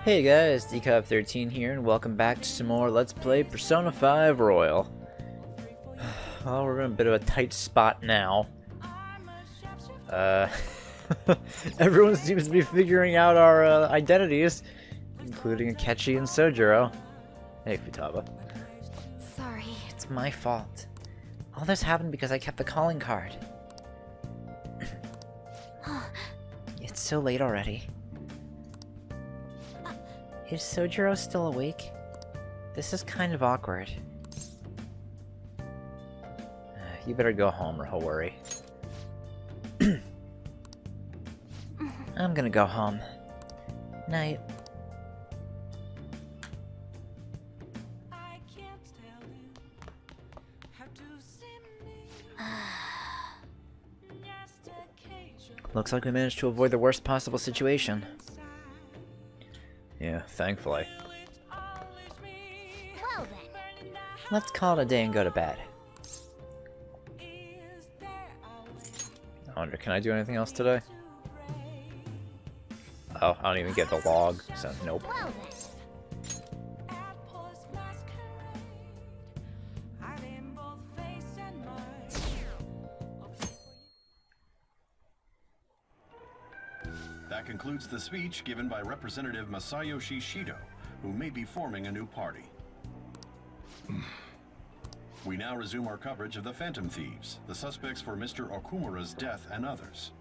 Hey guys, DCOV13 here, and welcome back to some more Let's Play Persona 5 Royal. Well, we're in a bit of a tight spot now. Everyone seems to be figuring out our identities, including Akechi and Sojiro. Hey, Futaba. Sorry. It's my fault. All this happened because I kept the calling card. It's so late already. Is Sojiro still awake? This is kind of awkward. You better go home or he'll worry. I'm gonna go home. Night. Looks like we managed to avoid the worst possible situation. Yeah, thankfully. Well then. Let's call it a day and go to bed. I wonder, can I do anything else today? Oh, I don't even get the log, so nope. Well then. That concludes the speech given by Representative Masayoshi Shido, who may be forming a new party. We now resume our coverage of the Phantom Thieves, the suspects for Mr. Okumura's death and others.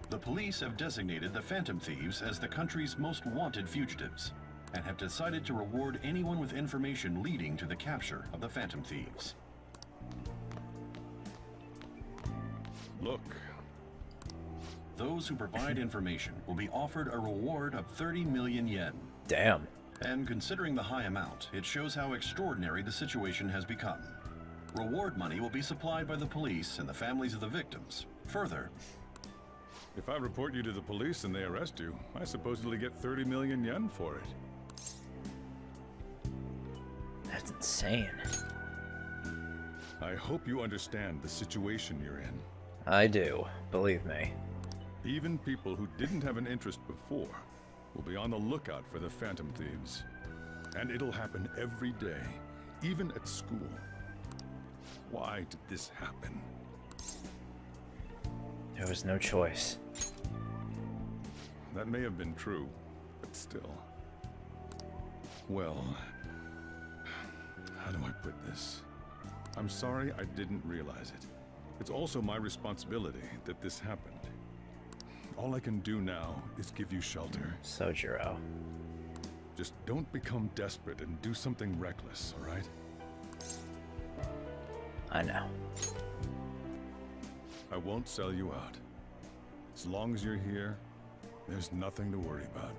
The police have designated the Phantom Thieves as the country's most wanted fugitives, and have decided to reward anyone with information leading to the capture of the Phantom Thieves. Look. Those who provide information will be offered a reward of 30 million yen. Damn. And considering the high amount, it shows how extraordinary the situation has become. Reward money will be supplied by the police and the families of the victims. Further, If I report you to the police and they arrest you, I supposedly get 30 million yen for it. That's insane. I hope you understand the situation you're in. I do, believe me. Even people who didn't have an interest before will be on the lookout for the Phantom Thieves. And it'll happen every day, even at school. Why did this happen? There was no choice. That may have been true, but still. Well, how do I put this? I'm sorry I didn't realize it. It's also my responsibility that this happened. All I can do now is give you shelter. Sojiro. Just don't become desperate and do something reckless, all right? I know. I won't sell you out. As long as you're here, there's nothing to worry about.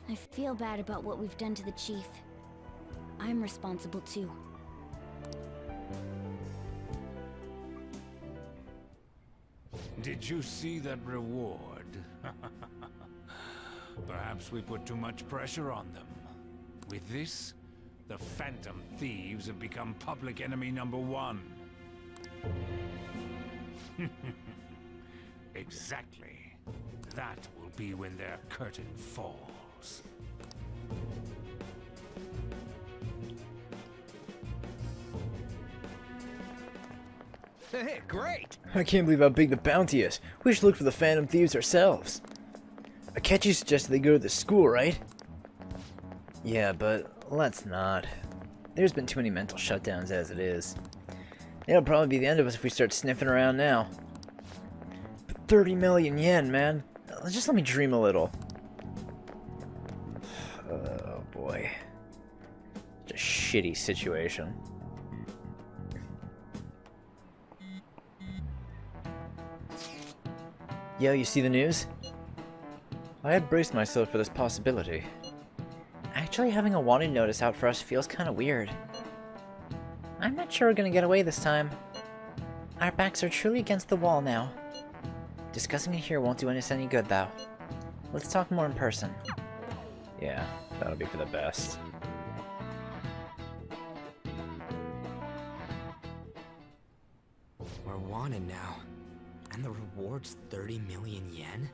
I feel bad about what we've done to the chief. I'm responsible too. Did you see that reward? Perhaps we put too much pressure on them. With this, the Phantom Thieves have become public enemy #1. Exactly. That will be when their curtain falls. Hey, great! I can't believe how big the bounty is. We should look for the Phantom Thieves ourselves. Akechi suggested they go to the school, right? Yeah, but let's not. There's been too many mental shutdowns as it is. It'll probably be the end of us if we start sniffing around now. But 30 million yen, man. Just let me dream a little. Oh boy. It's a shitty situation. Yo, you see the news? I had braced myself for this possibility. Actually having a wanted notice out for us feels kinda weird. I'm not sure we're gonna get away this time. Our backs are truly against the wall now. Discussing it here won't do us any good, though. Let's talk more in person. Yeah, that'll be for the best. We're wanted now. And the reward's 30 million yen?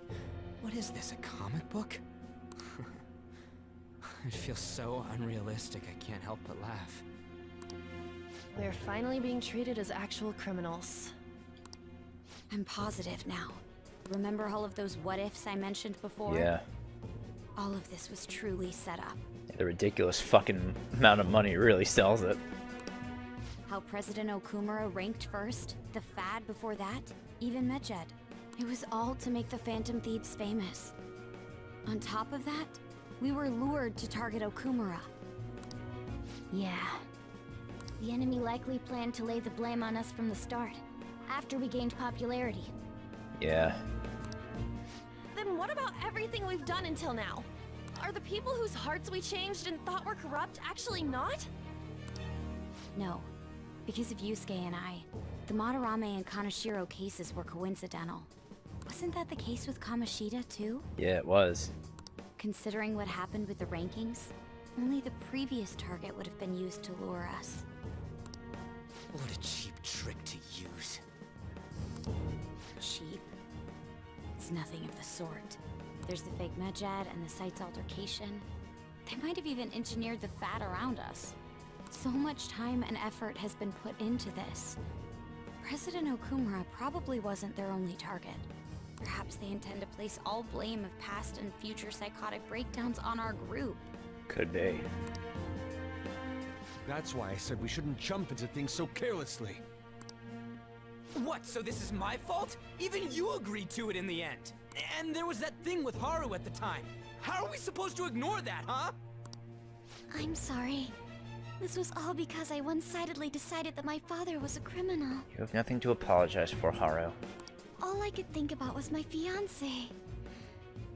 What is this, a comic book? It feels so unrealistic, I can't help but laugh. We're finally being treated as actual criminals. I'm positive now. Remember all of those what-ifs I mentioned before? Yeah. All of this was truly set up. The ridiculous fucking amount of money really sells it. How President Okumura ranked first, the Fad before that, even Medjed. It was all to make the Phantom Thieves famous. On top of that, we were lured to target Okumura. Yeah. The enemy likely planned to lay the blame on us from the start, after we gained popularity. Yeah. Then what about everything we've done until now? Are the people whose hearts we changed and thought were corrupt actually not? No. Because of Yusuke and I, the Madarame and Kaneshiro cases were coincidental. Wasn't that the case with Kamoshida, too? Yeah, it was. Considering what happened with the rankings, only the previous target would have been used to lure us. What a cheap trick to use. Cheap? It's nothing of the sort. There's the fake Medjed and the site's altercation. They might have even engineered the Fat around us. So much time and effort has been put into this. President Okumura probably wasn't their only target. Perhaps they intend to place all blame of past and future psychotic breakdowns on our group. Could be. That's why I said we shouldn't jump into things so carelessly. What, so this is my fault? Even you agreed to it in the end. And there was that thing with Haru at the time. How are we supposed to ignore that, huh? I'm sorry. This was all because I one-sidedly decided that my father was a criminal. You have nothing to apologize for, Haru. All I could think about was my fiancé.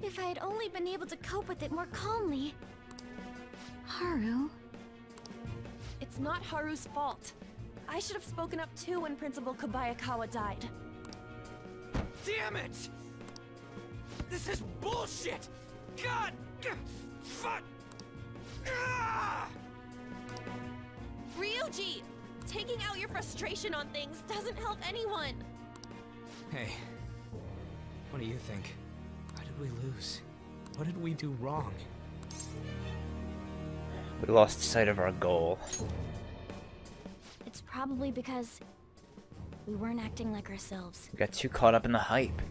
If I had only been able to cope with it more calmly. Haru? It's not Haru's fault. I should have spoken up too when Principal Kobayakawa died. Damn it! This is bullshit! God! Fuck! Ah! Ryuji! Taking out your frustration on things doesn't help anyone! Hey, what do you think? Why did we lose? What did we do wrong? We lost sight of our goal. It's probably because we weren't acting like ourselves. We got too caught up in the hype.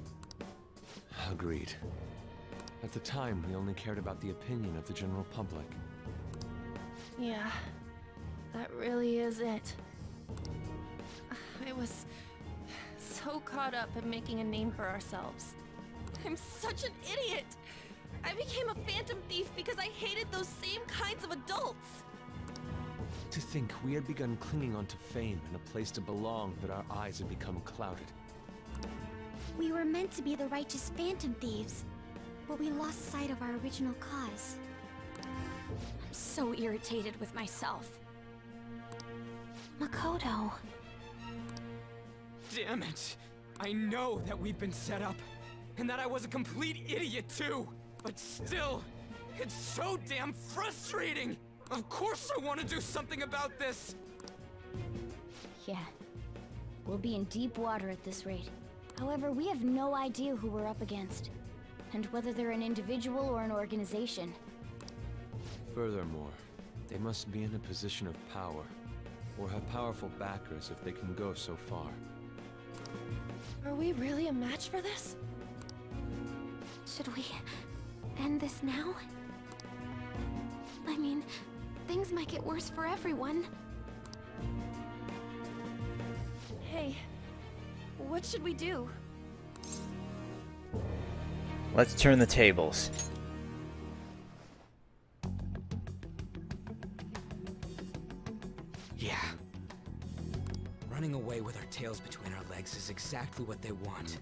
Agreed. At the time, we only cared about the opinion of the general public. Yeah, that really is it. I was so caught up in making a name for ourselves. I'm such an idiot! I became a phantom thief because I hated those same kinds of adults! To think we had begun clinging onto fame and a place to belong, that our eyes had become clouded. We were meant to be the righteous phantom thieves, but we lost sight of our original cause. I'm so irritated with myself. Makoto. Damn it! I know that we've been set up, and that I was a complete idiot too! But still, it's so damn frustrating! Of course I want to do something about this! Yeah. We'll be in deep water at this rate. However, we have no idea who we're up against, and whether they're an individual or an organization. Furthermore, they must be in a position of power, or have powerful backers if they can go so far. Are we really a match for this? Should we end this now? I mean, things might get worse for everyone. Hey, what should we do? Let's turn the tables. Yeah. Running away with our tails between our legs is exactly what they want.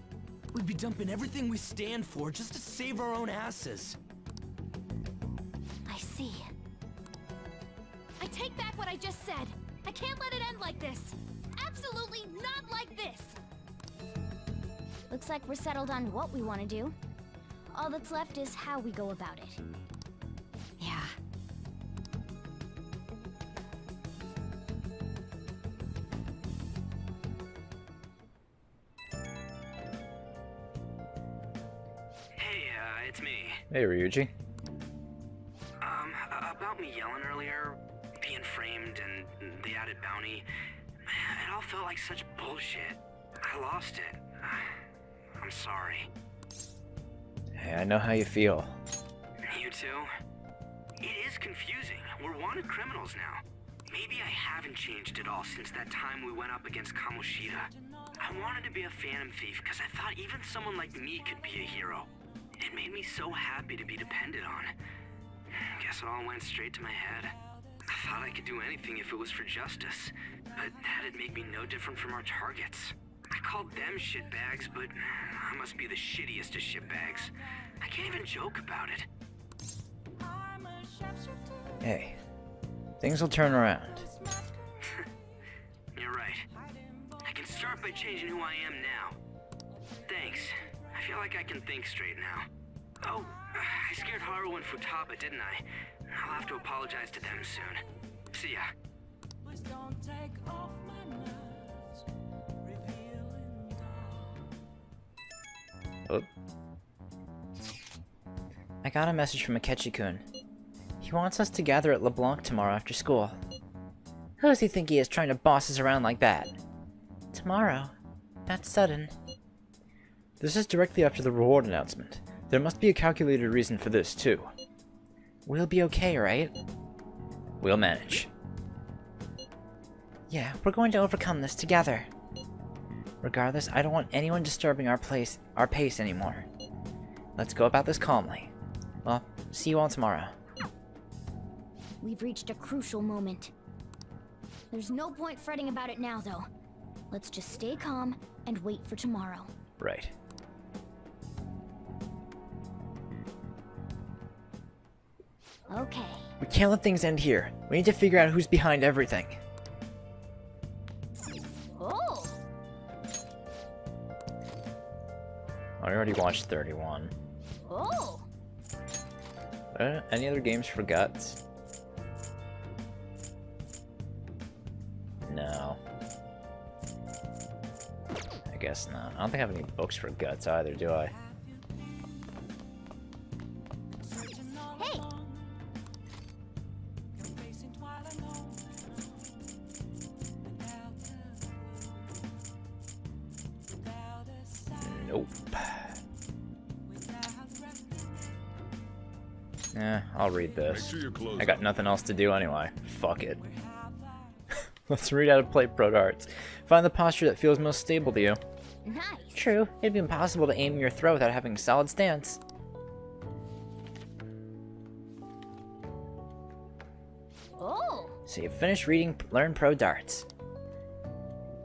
We'd be dumping everything we stand for just to save our own asses. I see. I take back what I just said. I can't let it end like this. Absolutely not like this! Looks like we're settled on what we want to do. All that's left is how we go about it. Yeah. Hey, it's me. Hey, Ryuji. about me yelling earlier, being framed, and the added bounty? It all felt like such bullshit. I lost it. I'm sorry. Hey, I know how you feel. You too? It is confusing. We're wanted criminals now. Maybe I haven't changed at all since that time we went up against Kamoshida. I wanted to be a Phantom Thief because I thought even someone like me could be a hero. It made me so happy to be depended on. Guess it all went straight to my head. I thought I could do anything if it was for justice, but that'd make me no different from our targets. I called them shitbags, but I must be the shittiest of shitbags. I can't even joke about it. Hey, things will turn around. You're right. I can start by changing who I am now. Thanks. I feel like I can think straight now. Oh, I scared Haru and Futaba, didn't I? I'll have to apologize to them soon. See ya. Oh. I got a message from Akechi-kun. He wants us to gather at LeBlanc tomorrow after school. Who does he think he is trying to boss us around like that? Tomorrow? That's sudden. This is directly after the reward announcement. There must be a calculated reason for this, too. We'll be okay, right? We'll manage. Yeah, we're going to overcome this together. Regardless, I don't want anyone disturbing our pace anymore. Let's go about this calmly. Well, see you all tomorrow. We've reached a crucial moment. There's no point fretting about it now, though. Let's just stay calm and wait for tomorrow. Right. Okay. We can't let things end here. We need to figure out who's behind everything. Oh! I already watched 31. Oh! Any other games for Guts? No. I guess not. I don't think I have any books for Guts either, do I? Hey! Nope. I'll read this. Make sure your clothes I got nothing else to do anyway. Fuck it. Let's read how to play Pro Darts. Find the posture that feels most stable to you. Nice! True, it'd be impossible to aim your throw without having a solid stance. Oh! So you finished reading Learn Pro Darts.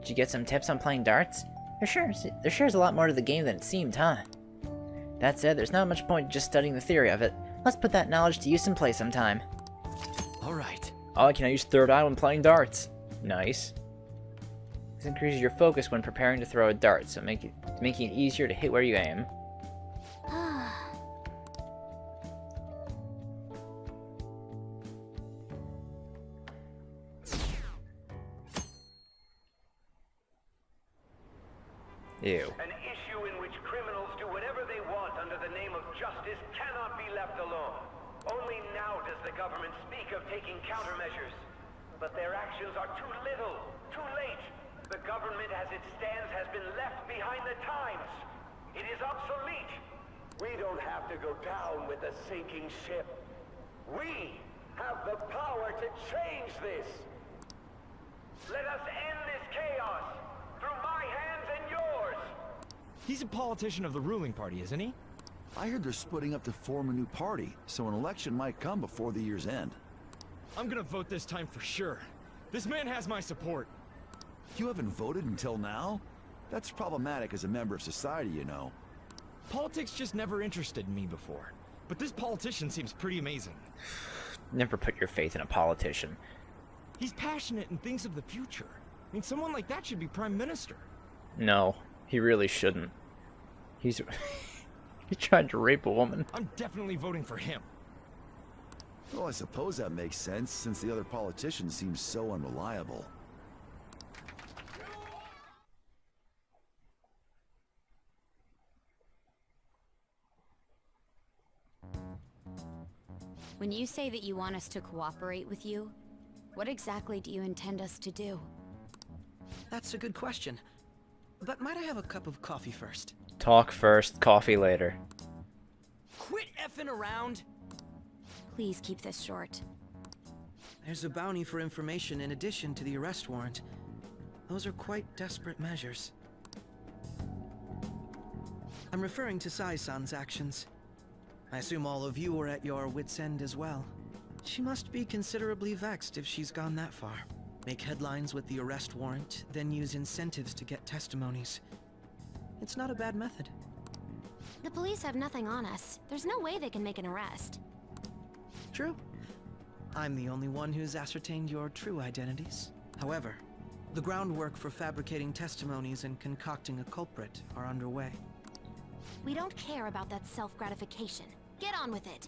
Did you get some tips on playing darts? There sure is a lot more to the game than it seemed, huh? That said, there's not much point in just studying the theory of it. Let's put that knowledge to use and play sometime. Alright. Oh, I can now use third eye when playing darts. Nice. This increases your focus when preparing to throw a dart, so making it easier to hit where you aim. Ew. An issue in which criminals do whatever they want under the name of justice cannot be left alone. Only now does the government speak of taking countermeasures. But their actions are too little, too late. The government as it stands has been left behind the times. It is obsolete. We don't have to go down with the sinking ship. We have the power to change this. Let us end this chaos through my hands and yours. He's a politician of the ruling party, isn't he? I heard they're splitting up to form a new party, so an election might come before the year's end. I'm gonna vote this time for sure. This man has my support. You haven't voted until now? That's problematic as a member of society, you know. Politics just never interested me before. But this politician seems pretty amazing. Never put your faith in a politician. He's passionate and thinks of the future. I mean, someone like that should be prime minister. No, he really shouldn't. He tried to rape a woman. I'm definitely voting for him. Well, I suppose that makes sense, since the other politician seems so unreliable. When you say that you want us to cooperate with you, what exactly do you intend us to do? That's a good question. But might I have a cup of coffee first? Talk first, coffee later. Quit effing around! Please keep this short. There's a bounty for information in addition to the arrest warrant. Those are quite desperate measures. I'm referring to Sai-san's actions. I assume all of you are at your wits' end as well. She must be considerably vexed if she's gone that far. Make headlines with the arrest warrant, then use incentives to get testimonies. It's not a bad method. The police have nothing on us. There's no way they can make an arrest. True. I'm the only one who's ascertained your true identities. However, the groundwork for fabricating testimonies and concocting a culprit are underway. We don't care about that self-gratification. Get on with it.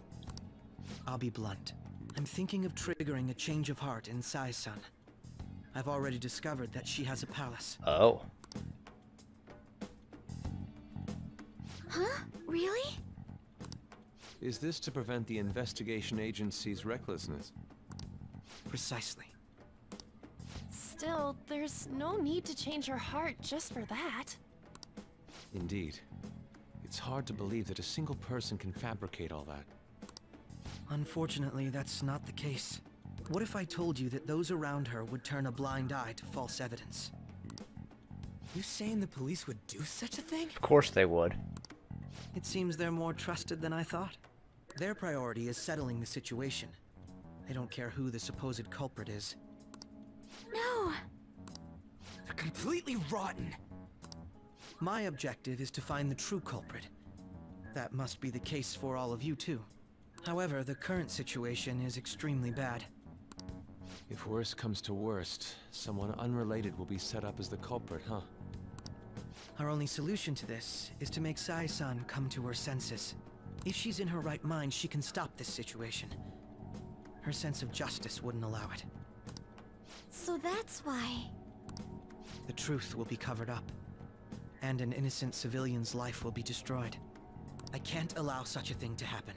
I'll be blunt. I'm thinking of triggering a change of heart in Sai-san. I've already discovered that she has a palace. Oh. Huh? Really? Is this to prevent the investigation agency's recklessness? Precisely. Still, there's no need to change her heart just for that. Indeed. It's hard to believe that a single person can fabricate all that. Unfortunately, that's not the case. What if I told you that those around her would turn a blind eye to false evidence? You saying the police would do such a thing? Of course they would. It seems they're more trusted than I thought. Their priority is settling the situation. They don't care who the supposed culprit is. No! They're completely rotten! My objective is to find the true culprit. That must be the case for all of you too. However, the current situation is extremely bad. If worst comes to worst, someone unrelated will be set up as the culprit, huh? Our only solution to this is to make Sai-san come to her senses. If she's in her right mind, she can stop this situation. Her sense of justice wouldn't allow it. So that's why... The truth will be covered up, and an innocent civilian's life will be destroyed. I can't allow such a thing to happen.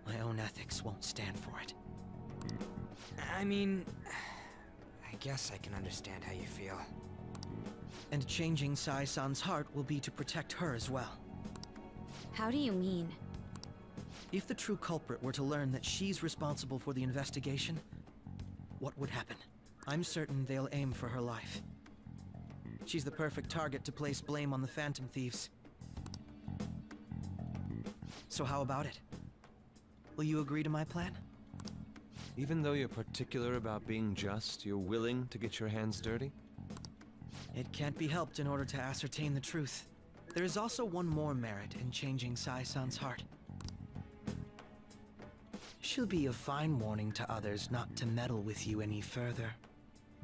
My own ethics won't stand for it. I mean... I guess I can understand how you feel. And changing Sai-san's heart will be to protect her as well. How do you mean? If the true culprit were to learn that she's responsible for the investigation, what would happen? I'm certain they'll aim for her life. She's the perfect target to place blame on the Phantom Thieves. So how about it? Will you agree to my plan? Even though you're particular about being just, you're willing to get your hands dirty? It can't be helped in order to ascertain the truth. There is also one more merit in changing Sai-san's heart. She'll be a fine warning to others not to meddle with you any further.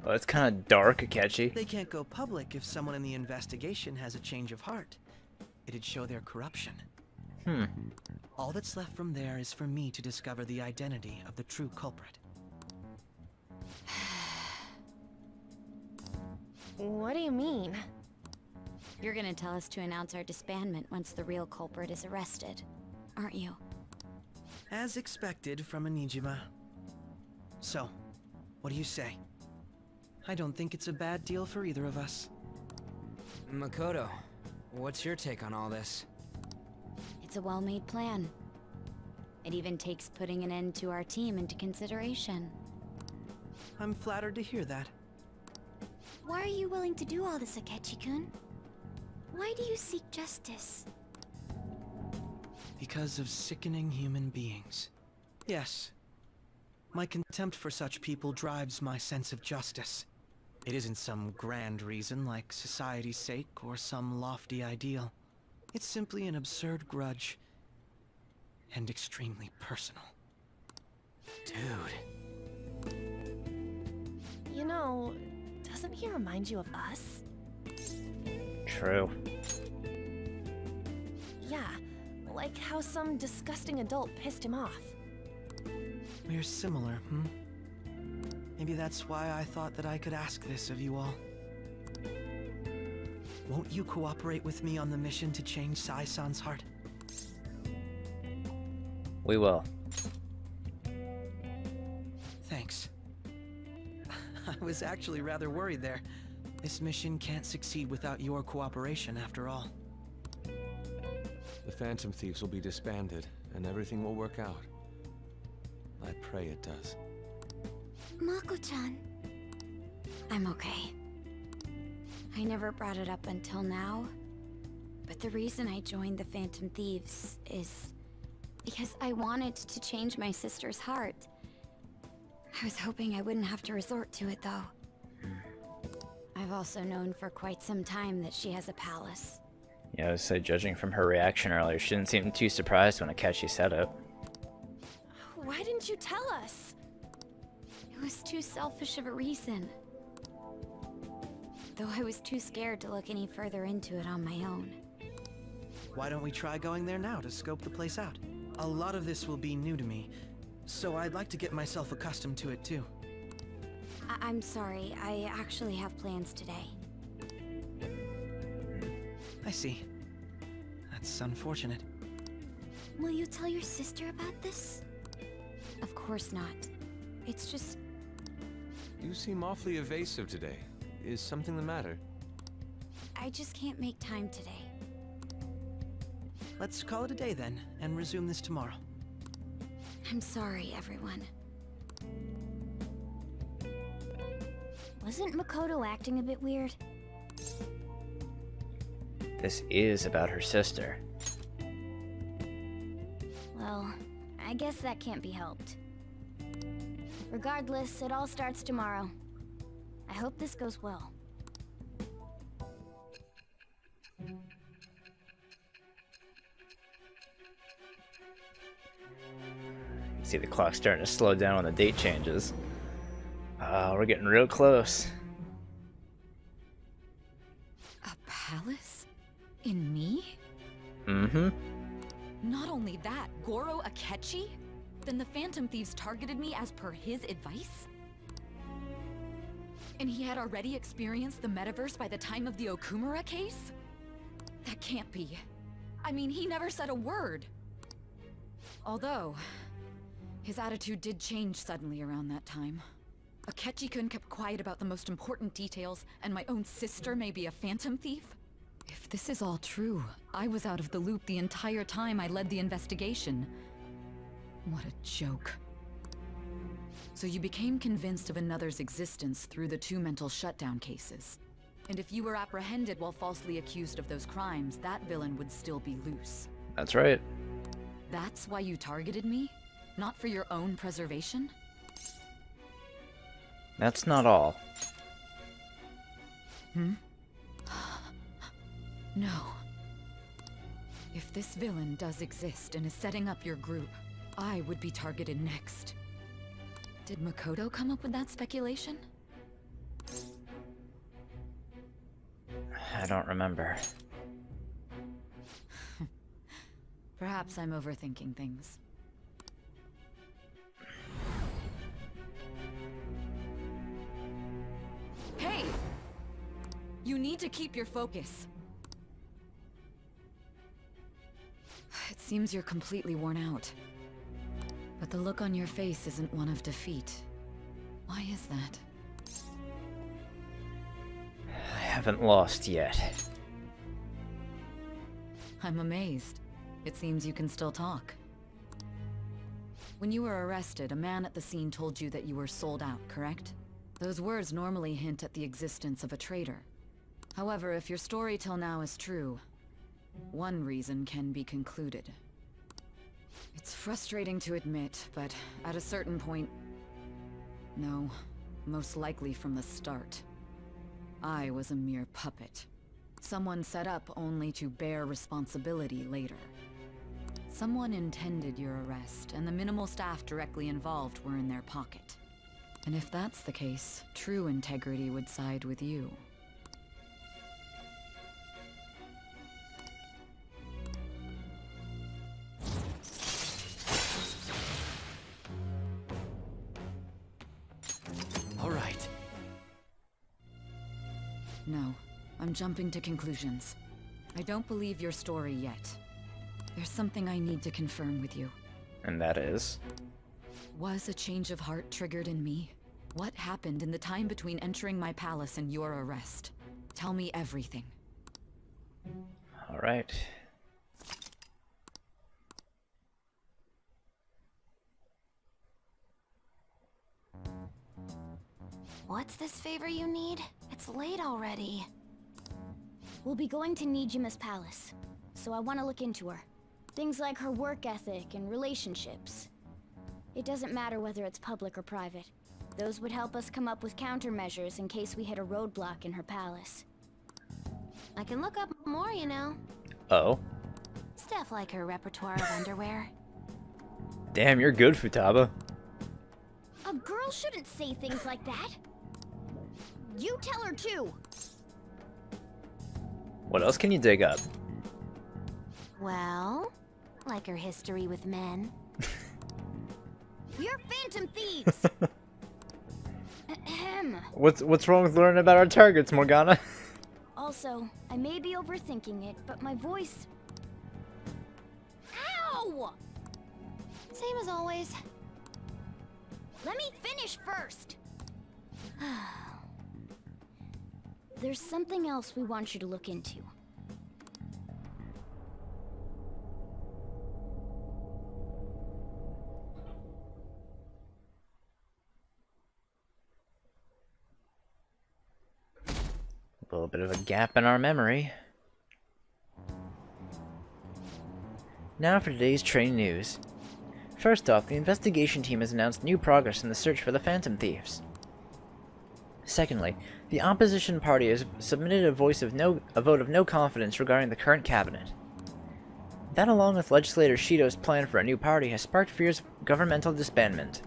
Well, it's kind of dark, Akechi. They can't go public if someone in the investigation has a change of heart. It'd show their corruption. All that's left from there is for me to discover the identity of the true culprit. What do you mean? You're gonna tell us to announce our disbandment once the real culprit is arrested, aren't you? As expected from a Nijima. So, what do you say? I don't think it's a bad deal for either of us. Makoto, what's your take on all this? It's a well-made plan. It even takes putting an end to our team into consideration. I'm flattered to hear that. Why are you willing to do all this, Akechi-kun? Why do you seek justice? Because of sickening human beings. Yes. My contempt for such people drives my sense of justice. It isn't some grand reason like society's sake or some lofty ideal. It's simply an absurd grudge. And extremely personal. Dude. You know, doesn't he remind you of us? True. Yeah, like how some disgusting adult pissed him off. We're similar, Maybe that's why I thought that I could ask this of you all. Won't you cooperate with me on the mission to change Sai-san's heart? We will. I was actually rather worried there. This mission can't succeed without your cooperation, after all. The Phantom Thieves will be disbanded, and everything will work out. I pray it does. Mako-chan. I'm okay. I never brought it up until now, but the reason I joined the Phantom Thieves is because I wanted to change my sister's heart. I was hoping I wouldn't have to resort to it, though. I've also known for quite some time that she has a palace. Yeah, I would say, judging from her reaction earlier, she didn't seem too surprised when Akechi said it. Why didn't you tell us? It was too selfish of a reason. Though I was too scared to look any further into it on my own. Why don't we try going there now to scope the place out? A lot of this will be new to me, so I'd like to get myself accustomed to it too. I'm sorry, I actually have plans today. I see. That's unfortunate. Will you tell your sister about this? Of course not. It's just... You seem awfully evasive today. Is something the matter? I just can't make time today. Let's call it a day then, and resume this tomorrow. I'm sorry, everyone. Wasn't Makoto acting a bit weird? This is about her sister. Well, I guess that can't be helped. Regardless, it all starts tomorrow. I hope this goes well. See the clock starting to slow down when the date changes. We're getting real close. A palace? In me? Mm-hmm. Not only that, Goro Akechi? Then the Phantom Thieves targeted me as per his advice? And he had already experienced the metaverse by the time of the Okumura case? That can't be. I mean, he never said a word. Although, his attitude did change suddenly around that time. Akechi-kun kept quiet about the most important details, and my own sister may be a Phantom Thief? If this is all true, I was out of the loop the entire time I led the investigation. What a joke. So you became convinced of another's existence through the 2 mental shutdown cases. And if you were apprehended while falsely accused of those crimes, that villain would still be loose. That's right. That's why you targeted me? Not for your own preservation? That's not all. No. If this villain does exist and is setting up your group, I would be targeted next. Did Makoto come up with that speculation? I don't remember. Perhaps I'm overthinking things. Hey! You need to keep your focus. It seems you're completely worn out. But the look on your face isn't one of defeat. Why is that? I haven't lost yet. I'm amazed. It seems you can still talk. When you were arrested, a man at the scene told you that you were sold out, correct? Those words normally hint at the existence of a traitor. However, if your story till now is true, one reason can be concluded. It's frustrating to admit, but at a certain point... No, most likely from the start. I was a mere puppet. Someone set up only to bear responsibility later. Someone intended your arrest, and the minimal staff directly involved were in their pocket. And if that's the case, true integrity would side with you. All right. No, I'm jumping to conclusions. I don't believe your story yet. There's something I need to confirm with you. And that is? Was a change of heart triggered in me? What happened in the time between entering my palace and your arrest? Tell me everything. All right. What's this favor you need? It's late already. We'll be going to Nijima's palace, so I want to look into her. Things like her work ethic and relationships. It doesn't matter whether it's public or private. Those would help us come up with countermeasures in case we hit a roadblock in her palace. I can look up more, you know. Oh. Stuff like her repertoire of underwear. Damn, you're good, Futaba. A girl shouldn't say things like that. You tell her too. What else can you dig up? Well, like her history with men. You're phantom thieves. Ahem. What's wrong with learning about our targets, Morgana? Also, I may be overthinking it, but my voice... Ow! Same as always. Let me finish first. There's something else we want you to look into. A little bit of a gap in our memory. Now for today's train news. First off, the investigation team has announced new progress in the search for the Phantom Thieves. Secondly, the opposition party has submitted a vote of no confidence regarding the current cabinet. That, along with legislator Shido's plan for a new party, has sparked fears of governmental disbandment.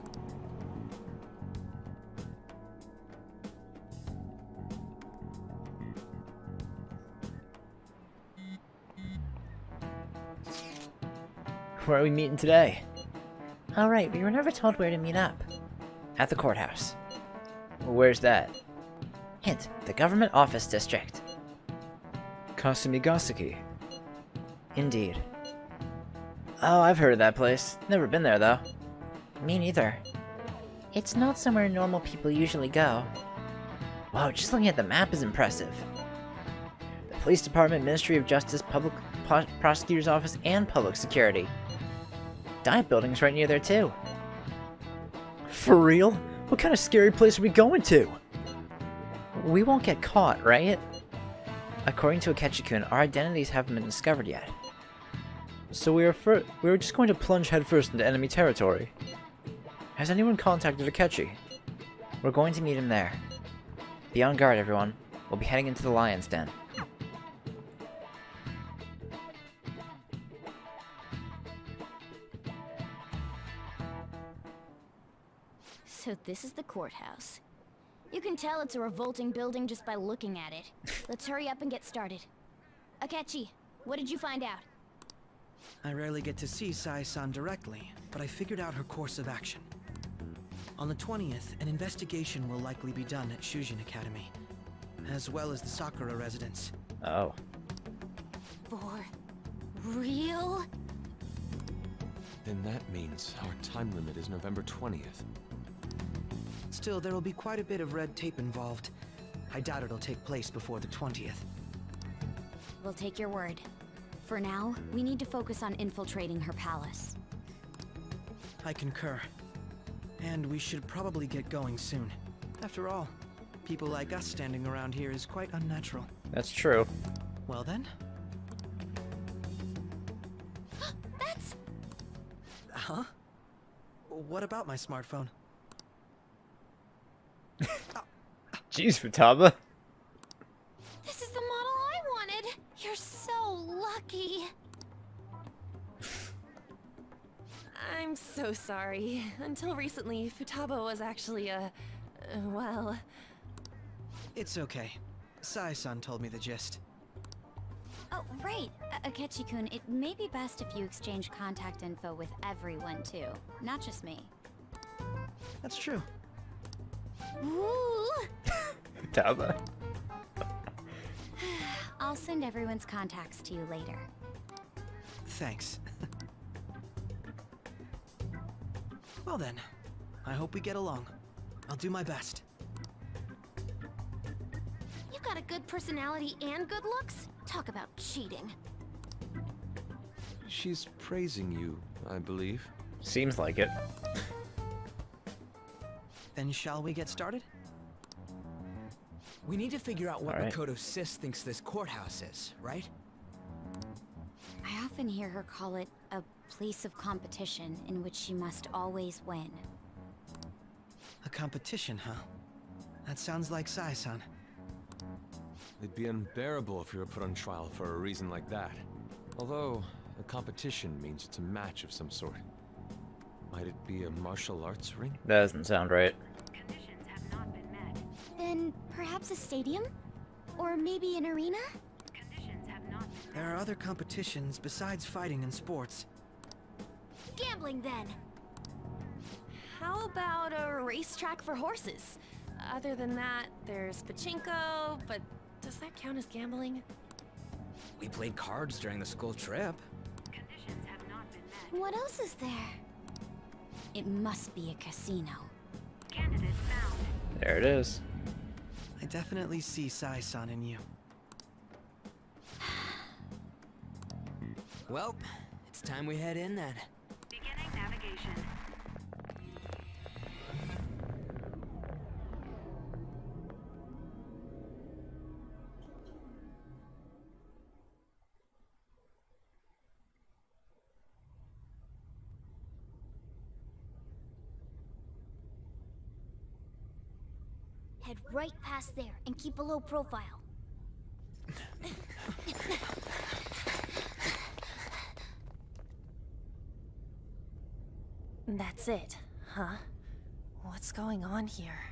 Where are we meeting today? Alright, we were never told where to meet up. At the courthouse. Well, where's that? Hint, the government office district. Kasumigaseki. Indeed. Oh, I've heard of that place. Never been there, though. Me neither. It's not somewhere normal people usually go. Wow, just looking at the map is impressive. The Police Department, Ministry of Justice, Public Prosecutor's Office, and Public Security. Dive building's right near there, too. For real? What kind of scary place are we going to? We won't get caught, right? According to Akechi-kun, our identities haven't been discovered yet. So we were just going to plunge headfirst into enemy territory. Has anyone contacted Akechi? We're going to meet him there. Be on guard, everyone. We'll be heading into the Lion's Den. So this is the courthouse. You can tell it's a revolting building just by looking at it. Let's hurry up and get started. Akechi, what did you find out? I rarely get to see Sai-san directly, but I figured out her course of action. On the 20th, an investigation will likely be done at Shujin Academy, as well as the Sakura residence. Oh. For real? Then that means our time limit is November 20th. Still, there will be quite a bit of red tape involved. I doubt it'll take place before the 20th. We'll take your word. For now, we need to focus on infiltrating her palace. I concur. And we should probably get going soon. After all, people like us standing around here is quite unnatural. That's true. Well then. That's... Huh? What about my smartphone? Jeez, Futaba. This is the model I wanted! You're so lucky! I'm so sorry. Until recently, Futaba was actually well... It's okay. Sai-san told me the gist. Oh, right. Akechi-kun, it may be best if you exchange contact info with everyone, too. Not just me. That's true. Ooh! Futaba. I'll send everyone's contacts to you later. Thanks. Well then, I hope we get along. I'll do my best. You got a good personality and good looks? Talk about cheating. She's praising you, I believe. Seems like it. Then shall we get started? We need to figure out what All right. Makoto Sis thinks this courthouse is, right? I often hear her call it a place of competition in which she must always win. A competition, huh? That sounds like Sai-san. It'd be unbearable if you were put on trial for a reason like that. Although, a competition means it's a match of some sort. Might it be a martial arts ring? That doesn't sound right. Then perhaps a stadium? Or maybe an arena? There are other competitions besides fighting and sports. Gambling then. How about a racetrack for horses? Other than that, there's pachinko, but does that count as gambling? We played cards during the school trip. What else is there? It must be a casino. There it is. I definitely see Sai-san in you. Well, it's time we head in then. Beginning navigation. Head right past there and keep a low profile. That's it, huh? What's going on here?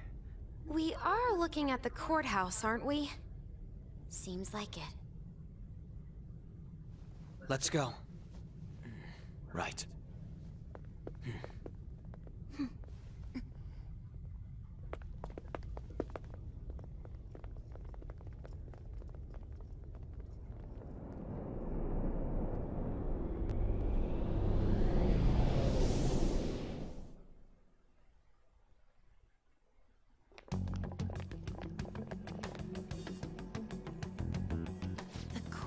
We are looking at the courthouse, aren't we? Seems like it. Let's go. Right.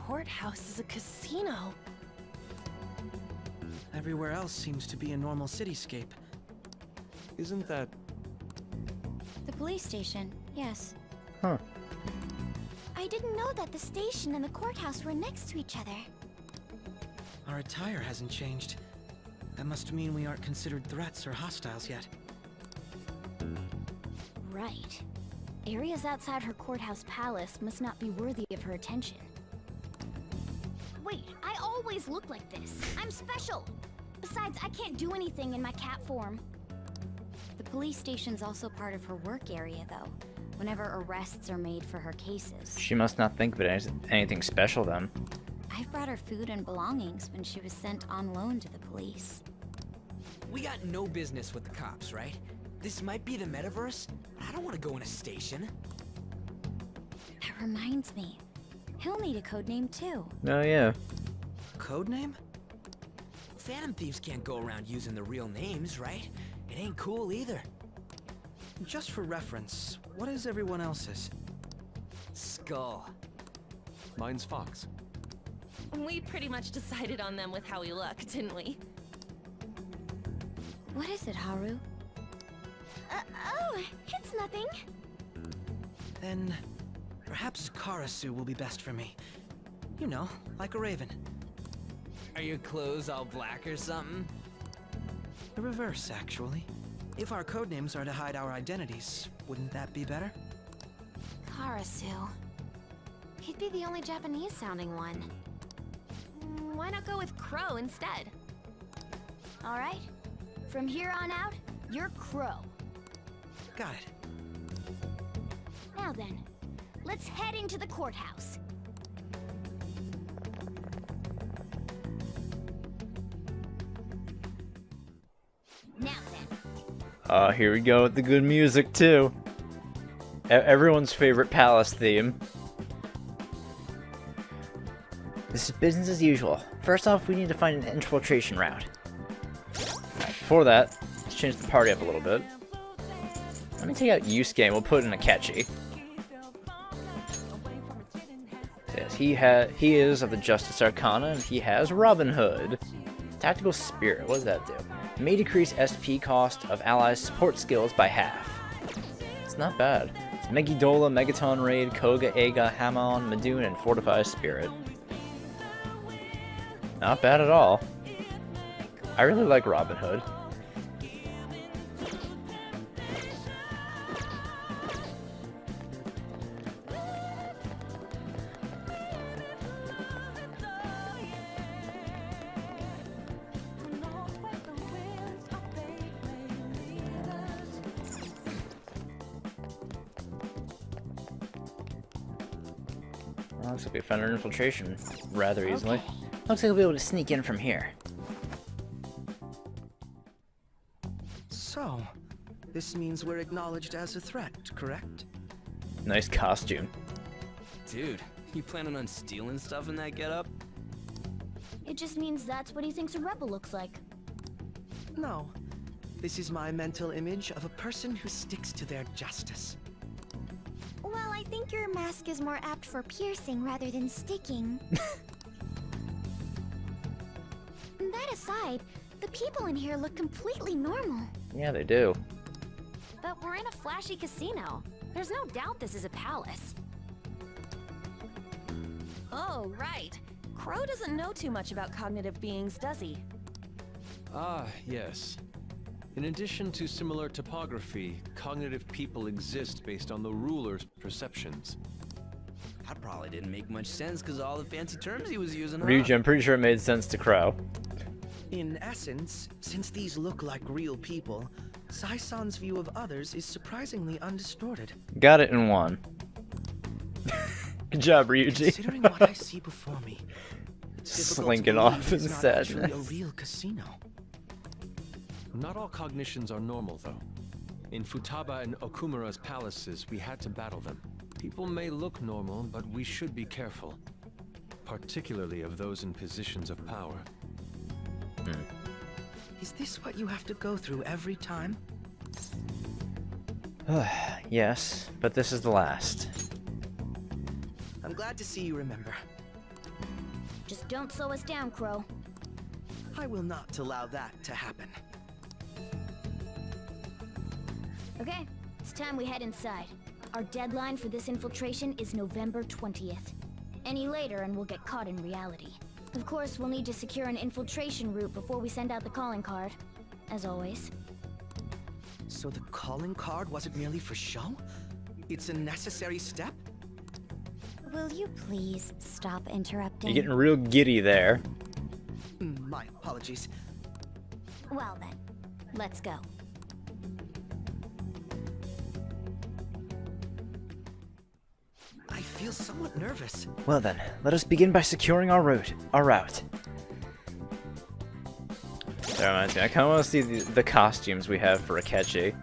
Courthouse is a casino. Everywhere else seems to be a normal cityscape. Isn't that... The police station, yes. Huh. I didn't know that the station and the courthouse were next to each other. Our attire hasn't changed. That must mean we aren't considered threats or hostiles yet. Right. Areas outside her courthouse palace must not be worthy of her attention. Wait, I always look like this. I'm special. Besides, I can't do anything in my cat form. The police station's also part of her work area, though, whenever arrests are made for her cases. She must not think of it as anything special then. I've brought her food and belongings when she was sent on loan to the police. We got no business with the cops, right? This might be the metaverse, but I don't want to go in a station. That reminds me. He'll need a code name too. Oh yeah. Codename? Phantom thieves can't go around using the real names, right? It ain't cool either. Just for reference, what is everyone else's? Skull. Mine's Fox. We pretty much decided on them with how we look, didn't we? What is it, Haru? Oh, it's nothing. Then... perhaps Karasu will be best for me. You know, like a raven. Are your clothes all black or something? The reverse, actually. If our codenames are to hide our identities, wouldn't that be better? Karasu. He'd be the only Japanese-sounding one. Why not go with Crow instead? All right. From here on out, you're Crow. Got it. Now then, let's head into the courthouse. Now then. Here we go with the good music too. Everyone's favorite palace theme. This is business as usual. First off, we need to find an infiltration route. Right, before that, let's change the party up a little bit. me take out Yusuke and we'll put in Akechi. Yes, he is of the Justice Arcana, and he has Robin Hood. Tactical Spirit, what does that do? May decrease SP cost of allies' support skills by half. It's not bad. It's Megidola, Megaton Raid, Koga, Ega, Hamon, Madoon, and Fortify Spirit. Not bad at all. I really like Robin Hood. Looks like we found an infiltration rather easily. Looks like we'll be able to sneak in from here. So, this means we're acknowledged as a threat, correct? Nice costume. Dude, you planning on stealing stuff in that getup? It just means that's what he thinks a rebel looks like. No. This is my mental image of a person who sticks to their justice. Well, I think your mask is more apt for piercing rather than sticking. That aside, the people in here look completely normal. Yeah, they do. But we're in a flashy casino. There's no doubt this is a palace. Oh, right. Crow doesn't know too much about cognitive beings, does he? Ah, yes. In addition to similar topography, cognitive people exist based on the ruler's perceptions. That probably didn't make much sense because all the fancy terms he was using. Ryuji, I'm pretty sure it made sense to Crow. In essence, since these look like real people, Sai-san's view of others is surprisingly undistorted. Got it in one. Good job, Ryuji. Considering what I see before me, it's slinking off in sadness. Actually a real casino. Not all cognitions are normal, though. In Futaba and Okumura's palaces, we had to battle them. People may look normal, but we should be careful. Particularly of those in positions of power. Is this what you have to go through every time? Yes, but this is the last. I'm glad to see you remember. Just don't slow us down, Crow. I will not allow that to happen. Okay, it's time we head inside. Our deadline for this infiltration is November 20th. Any later and we'll get caught in reality. Of course, we'll need to secure an infiltration route before we send out the calling card. As always. So the calling card wasn't merely for show? It's a necessary step? Will you please stop interrupting? You're getting real giddy there. My apologies. Well then, let's go. I feel somewhat nervous. Well then, let us begin by securing our route. That reminds me, I kind of want to see the costumes we have for Akechi.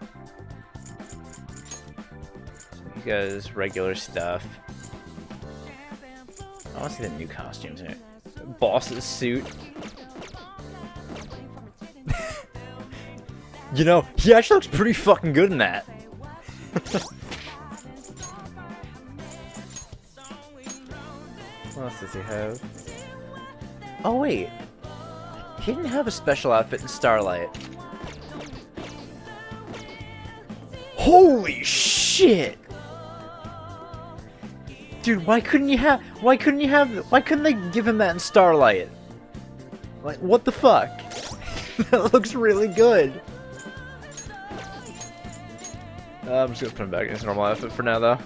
You guys, regular stuff. I want to see the new costumes here. Boss's suit. You know, he actually looks pretty fucking good in that. What else does he have? Oh wait, he didn't have a special outfit in Starlight. Holy shit! Dude, why couldn't they give him that in Starlight? Like, what the fuck? That looks really good. I'm just gonna put him back in his normal outfit for now, though.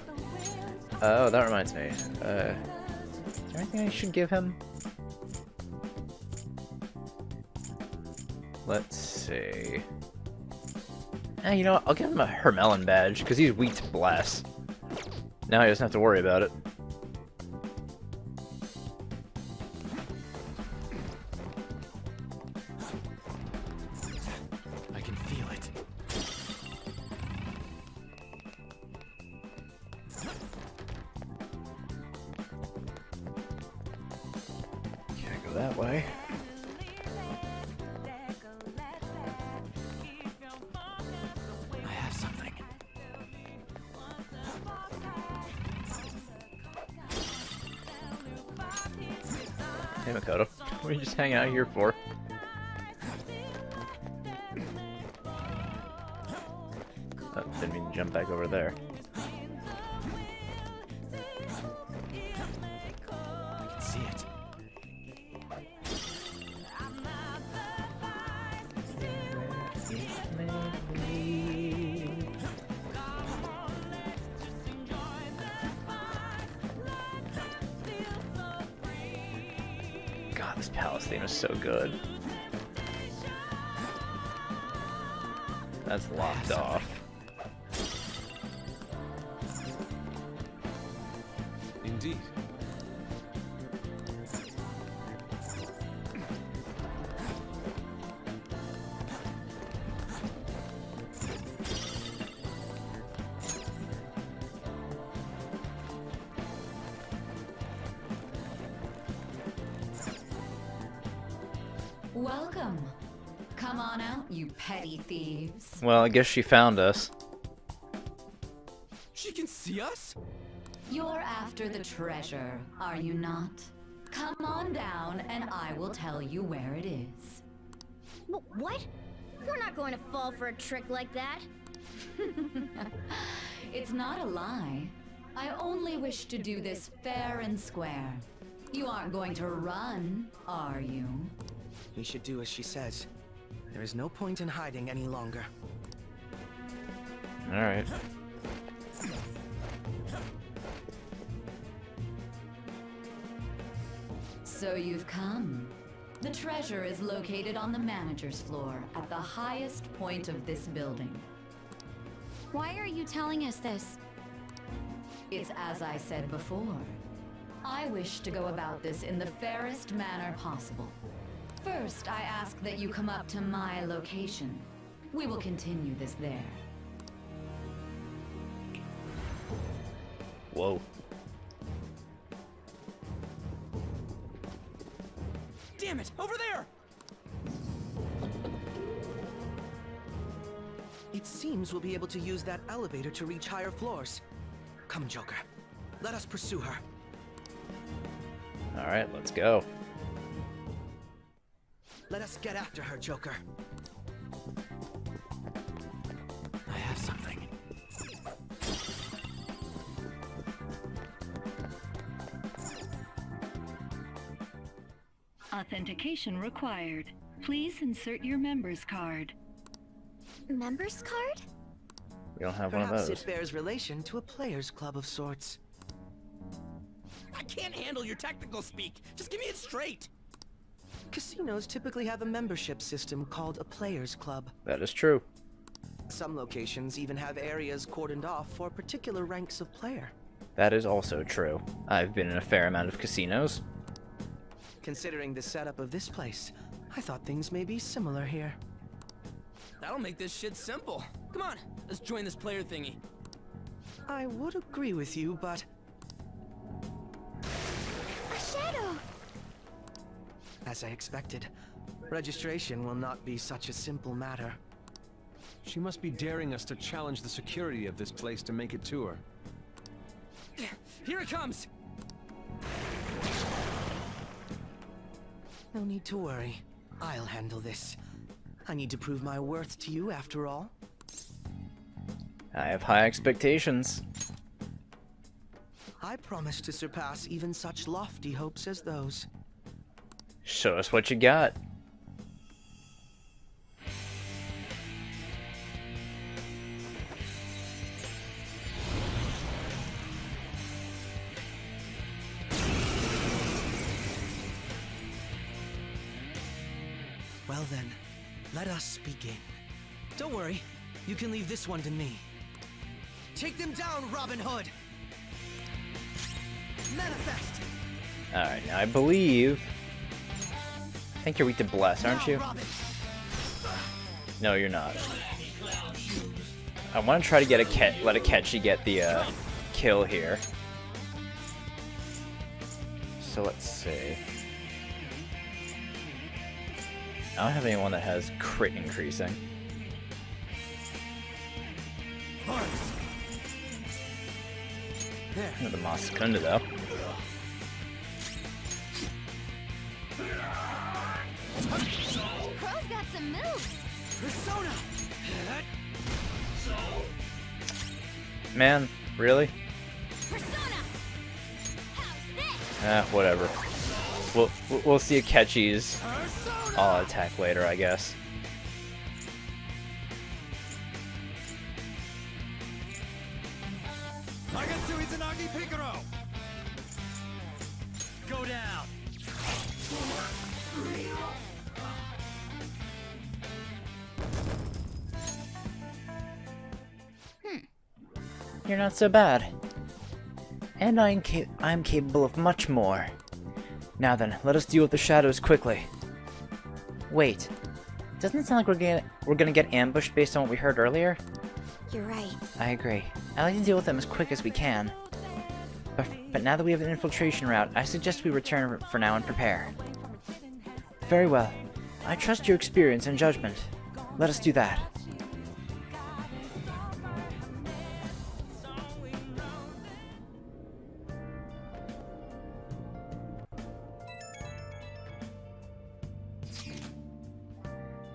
Oh, that reminds me. Is there anything I should give him? Let's see. You know what? I'll give him a Hermelin badge, because he's weak to blast. Now he doesn't have to worry about it. I can feel it. Can't go that way. I have something. Hey Makoto, what are you just hanging out here for? Oh, didn't mean to jump back over there. I can see it. God, this palace theme is so good. That's locked off. Indeed. Welcome. Come on out, you petty thieves. Well, I guess she found us. She can see us? You're after the treasure, are you not? Come on down and I will tell you where it is. What? We're not going to fall for a trick like that. It's not a lie. I only wish to do this fair and square. You aren't going to run, are you? We should do as she says. There is no point in hiding any longer. Alright. So you've come. The treasure is located on the manager's floor, at the highest point of this building. Why are you telling us this? It's as I said before. I wish to go about this in the fairest manner possible. First, I ask that you come up to my location. We will continue this there. Whoa. Damn it! Over there! It seems we'll be able to use that elevator to reach higher floors. Come, Joker. Let us pursue her. Alright, let's go. Let us get after her, Joker. I have something. Authentication required. Please insert your member's card. Member's card? We don't have one of Perhaps those. it bears relation to a players' club of sorts. I can't handle your technical speak. Just give me it straight. Casinos typically have a membership system called a players' club. That is true. Some locations even have areas cordoned off for particular ranks of player. That is also true. I've been in a fair amount of casinos. Considering the setup of this place, I thought things may be similar here. That'll make this shit simple. Come on, let's join this player thingy. I would agree with you, but... A shadow! As I expected, registration will not be such a simple matter. She must be daring us to challenge the security of this place to make it to her. Here it comes! No need to worry. I'll handle this. I need to prove my worth to you, after all. I have high expectations. I promise to surpass even such lofty hopes as those. Show us what you got. Well then, let us begin. Don't worry, you can leave this one to me. Take them down, Robin Hood! Manifest! Alright, now I believe... I think you're weak to Bless, aren't you? No, you're not. I want to try to get let Akechi get the kill here. So let's see. I don't have anyone that has crit increasing. There. The Masakunda though. some moves. Persona. Man, really? Whatever. We'll see Akechi's attack later, I guess. Nagatsu Izanagi Picaro. Go down. You're not so bad. And I'm capable of much more. Now then, let us deal with the shadows quickly. Wait. Doesn't it sound like we're gonna get ambushed based on what we heard earlier? You're right. I agree. I like to deal with them as quick as we can. But now that we have an infiltration route, I suggest we return for now and prepare. Very well. I trust your experience and judgment. Let us do that.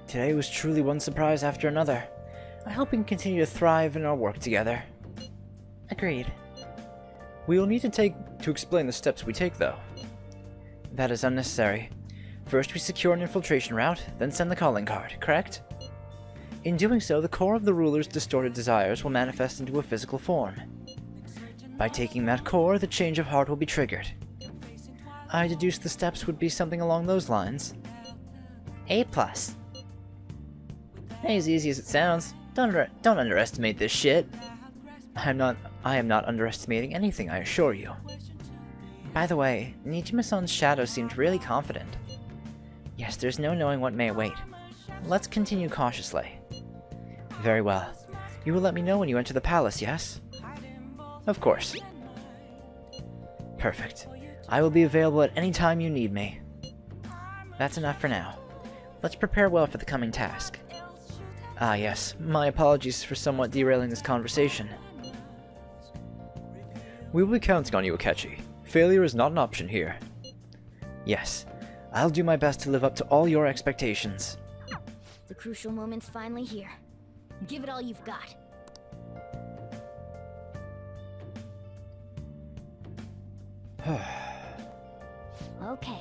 Today was truly one surprise after another. I hope we can continue to thrive in our work together. Agreed. We will need to explain the steps we take, though. That is unnecessary. First we secure an infiltration route, then send the calling card, correct? In doing so, the core of the ruler's distorted desires will manifest into a physical form. By taking that core, the change of heart will be triggered. I deduce the steps would be something along those lines. A+. As easy as it sounds. Don't underestimate this shit. I am not underestimating anything, I assure you. By the way, Nijima-san's shadow seemed really confident. Yes, there's no knowing what may await. Let's continue cautiously. Very well. You will let me know when you enter the palace, yes? Of course. Perfect. I will be available at any time you need me. That's enough for now. Let's prepare well for the coming task. Ah yes, my apologies for somewhat derailing this conversation. We will be counting on you, Akechi. Failure is not an option here. Yes, I'll do my best to live up to all your expectations. The crucial moment's finally here. Give it all you've got. Okay.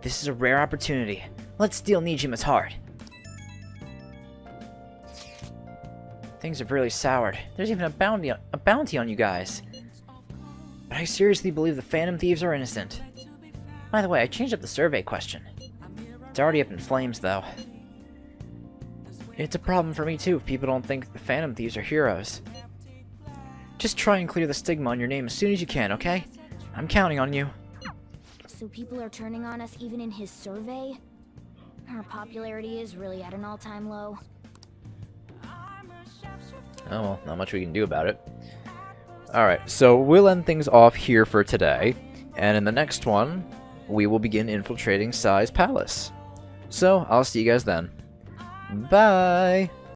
This is a rare opportunity. Let's steal Nijima's heart. Things have really soured. There's even a bounty on you guys. But I seriously believe the Phantom Thieves are innocent. By the way, I changed up the survey question. It's already up in flames, though. It's a problem for me, too, if people don't think the Phantom Thieves are heroes. Just try and clear the stigma on your name as soon as you can, okay? I'm counting on you. So people are turning on us even in his survey? Our popularity is really at an all-time low. Oh well, not much we can do about it. Alright, so we'll end things off here for today, and in the next one, we will begin infiltrating Sai's palace. So, I'll see you guys then. Bye!